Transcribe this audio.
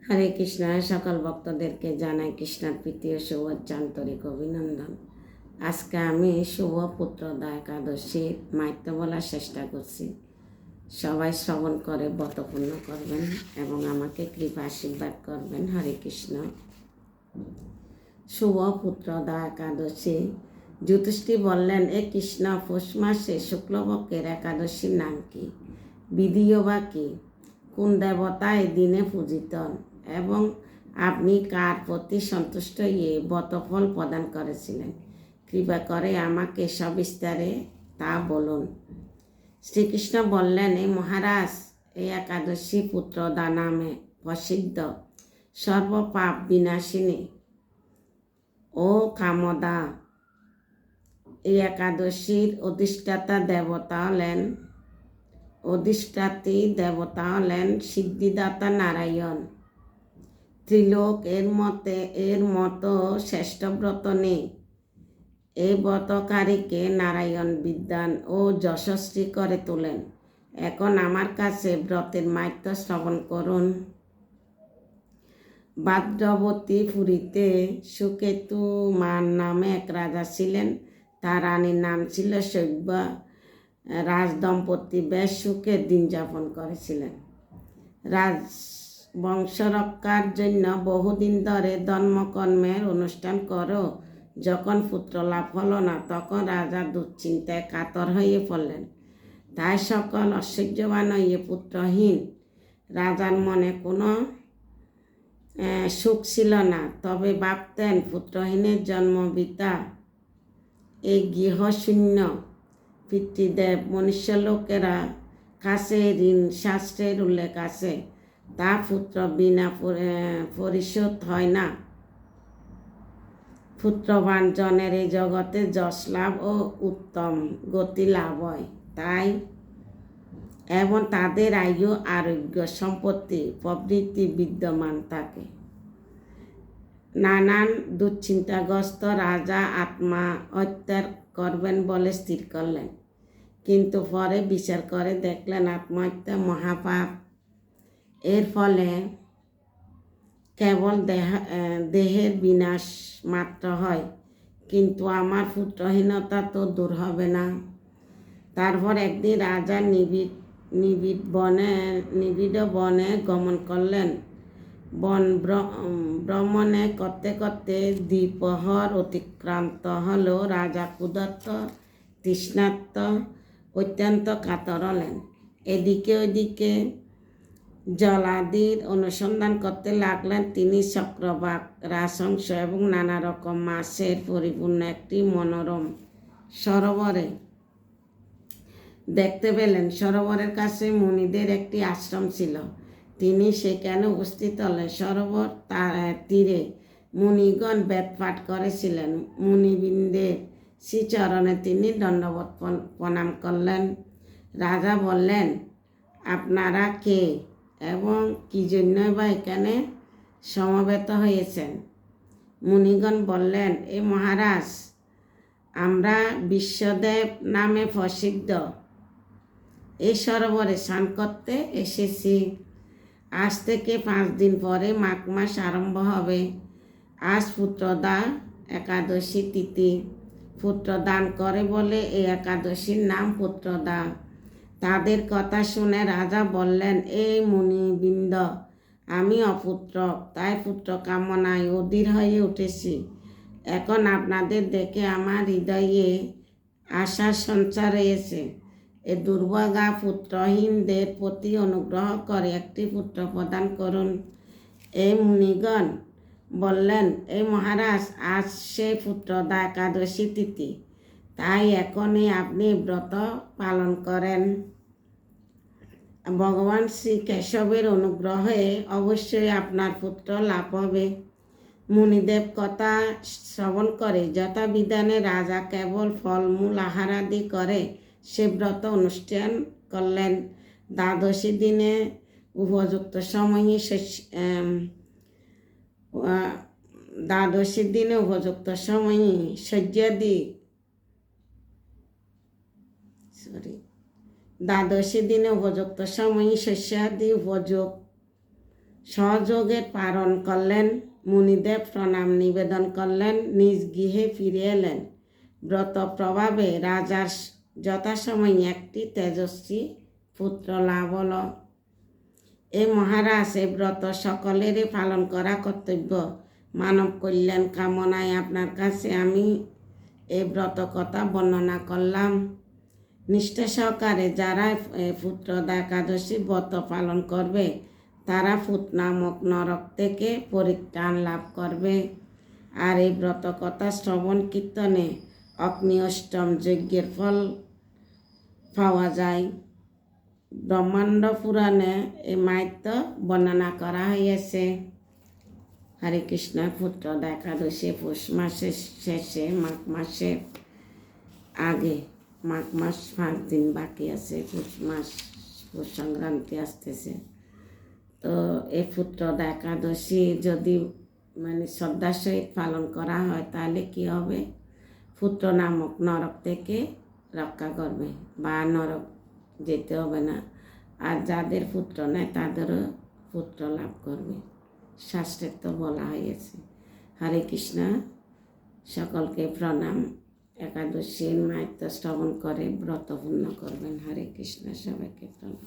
হরে কৃষ্ণ। সকল ভক্তদেরকে জানাই কৃষ্ণার প্রীতি ও শুভেচ্ছা, আন্তরিক অভিনন্দন। আজকে আমি শুভ পুত্রদা একাদশীর মাহাত্ম্য বলার চেষ্টা করছি। সবাই শ্রবণ করে ব্রতপূর্ণ করবেন এবং আমাকে কৃপা আশীর্বাদ করবেন। হরে কৃষ্ণ। শুভ পুত্রদা একাদশী। যুধিষ্ঠির বললেন, এ কৃষ্ণ, পৌষ মাসে শুক্লপক্ষের একাদশীর নাম কি? বিধিও বা কি? কোন দেবতা এই দিনে পূজিত হন এবং আপনি কার প্রতি সন্তুষ্ট হয়ে ব্রতফল প্রদান করেছিলেন? কৃপা করে আমাকে সবিস্তারে তা বলুন। শ্রীকৃষ্ণ বললেন, এই মহারাজ, এই একাদশী পুত্রদা নামে প্রসিদ্ধ, সর্বপাপ বিনাশিনী ও কামদা। এই একাদশীর অধিষ্ঠাত্রী দেবতা হলেন সিদ্ধিদাতা নারায়ণ। ত্রিলোক এর মতো শ্রেষ্ঠ ব্রত নেই। এই ব্রতকারীকে নারায়ণ বিদ্বান ও যশস্বী করে তোলেন। এখন আমার কাছে ব্রতের মাহাত্ম্য শ্রবণ করুন। ভাদ্রবতী পুরীতে সুকেতু মান নামে এক রাজা ছিলেন। তার রানীর নাম ছিল শৈব্যা। রাজদম্পতি বেশ সুখের দিন যাপন করেছিলেন। রাজবংশ রক্ষার জন্য বহুদিন ধরে ধর্মকর্মের অনুষ্ঠান করো যখন পুত্র লাভ হলো না, তখন রাজা দুশ্চিন্তায় কাতর হয়ে পড়লেন। তাই সকল ঐশ্বর্যবান হয়ে পুত্রহীন রাজার মনে কোনো সুখ ছিল না। তবে ভাবতেন, পুত্রহীনের জন্ম বৃথা। এই গৃহশূন্য পিতৃদেব মনুষ্যলোকেরা কাছে ঋণ শাস্ত্রের উল্লেখ আছে, তা পুত্র বিনা পরিশোধ হয় না। পুত্রবান জনের এই জগতে যশ লাভ ও উত্তম গতি লাভ হয়, তাই এবং তাদের আয়ু, আরোগ্য, সম্পত্তি প্রভৃতি বিদ্যমান থাকে। নানান দুশ্চিন্তাগ্রস্ত রাজা আত্মহত্যা করবেন বলে স্থির করলেন, কিন্তু পরে বিচার করে দেখলেন আত্মহত্যা মহাপাপ। এর ফলে কেবল দেহের বিনাশ মাত্র হয়, কিন্তু আমার পুত্রহীনতা তো দূর হবে না। তারপর একদিন রাজা নিবিড় বনে গমন করলেন। বন ভ্রমণে করতে করতে দ্বিপ্রহর অতিক্রান্ত হলো। রাজা ক্ষুধার্ত, তৃষ্ণার্ত, অত্যন্ত কাতর হলেন। এদিকে ওদিকে জলাদির অনুসন্ধান করতে লাগলেন। তিনি চক্রবাক, রাজহংস এবং নানা রকম মাছের পরিপূর্ণ একটি মনোরম সরোবরে দেখতে পেলেন। সরোবরের কাছে মুনিদের একটি আশ্রম ছিল। তিনি সেখানে উপস্থিত হলেন। সরোবর তীরে মুনিগণ বেদ পাঠ করেছিলেন। মুনিবৃন্দের শ্রীচরণে তিনি দণ্ডবত প্রণাম করলেন। রাজা বললেন, আপনারা কে এবং কি জন্য বা এখানে সমবেত হয়েছেন? মুনিগণ বললেন, এ মহারাজ, আমরা বিশ্বদেব নামে প্রসিদ্ধ এই সরোবরে স্নান করতে এসেছি। আজ থেকে 5 দিন পরে মাঘ মাস আরম্ভ হবে। আজ পুত্রদা একাদশী তিথি। পুত্র দান করে বলে এই একাদশীর নাম পুত্রদা। তাদের কথা শুনে রাজা বললেন, এই মুনিবৃন্দ, আমি অপুত্র, তাই পুত্র কামনায় অধীর হয়ে উঠেছি। এখন আপনাদের দেখে আমার হৃদয়ে আশার সঞ্চার হয়েছে। এ দুর্ভাগা পুত্রহীনদের প্রতি অনুগ্রহ করে একটি পুত্র প্রদান করুন। এই মুনিগণ বললেন, এই মহারাজ, আজ সেই পুত্রদা একাদশী তিথি, তাই এখনই আপনি ব্রত পালন করেন। ভগবান শ্রী কেশবের অনুগ্রহে অবশ্যই আপনার পুত্র লাভ হবে। মুনিদেব কথা শ্রবণ করে যথাবিধানে রাজা কেবল ফলমূল আহারাদি করে সে ব্রত অনুষ্ঠান করলেন। দ্বাদশী দিনে উপযুক্ত সময়ে শয্যাদি শস্যাদি উপযোগ সহযোগে পালন করলেন। মুনিদেব প্রণাম নিবেদন করলেন, নিজ গৃহে ফিরে এলেন। ব্রত প্রভাবে রাজার যথাসময়ে একটি তেজস্বী পুত্র লাভ হল। এ মহারাজ, এ ব্রত সকলেরই পালন করা কর্তব্য। মানব কল্যাণ কামনায় আপনার কাছে আমি এই ব্রত কথা বর্ণনা করলাম। নিষ্ঠা সহকারে যারা পুত্রদা একাদশী ব্রত পালন করবে তারা ফুত নামক নরক থেকে পরিত্রাণ লাভ করবে। আর এই ব্রত কথা শ্রবণ কীর্তনে অগ্নি অষ্টম যজ্ঞের ফল পাওয়া যায়। ব্রহ্মাণ্ড পুরাণে এই মাহাত্ম্য বর্ণনা করা হয়েছে। হরে কৃষ্ণ। পুত্রদা একাদশী পৌষ মাসের শেষে, মাঘ মাসের আগে, মাঘ মাস 5 দিন বাকি আছে, পৌষ সংক্রান্তি আসতেছে। তো এই পুত্রদা একাদশী যদি শ্রদ্ধার সহিত পালন করা হয় তাহলে কি হবে? পুত্র নামক নরক থেকে রক্ষা করবে, বা নরক যেতে হবে না। আর যাদের পুত্র নেই তাদেরও পুত্র লাভ করবে, শাস্ত্রে তো বলা হয়েছে। হরে কৃষ্ণ। সকলকে প্রণাম। একাদশীর মাহাত্ম্য শ্রবণ করে ব্রত পূর্ণ করবেন। হরে কৃষ্ণ। সবাইকে প্রণাম।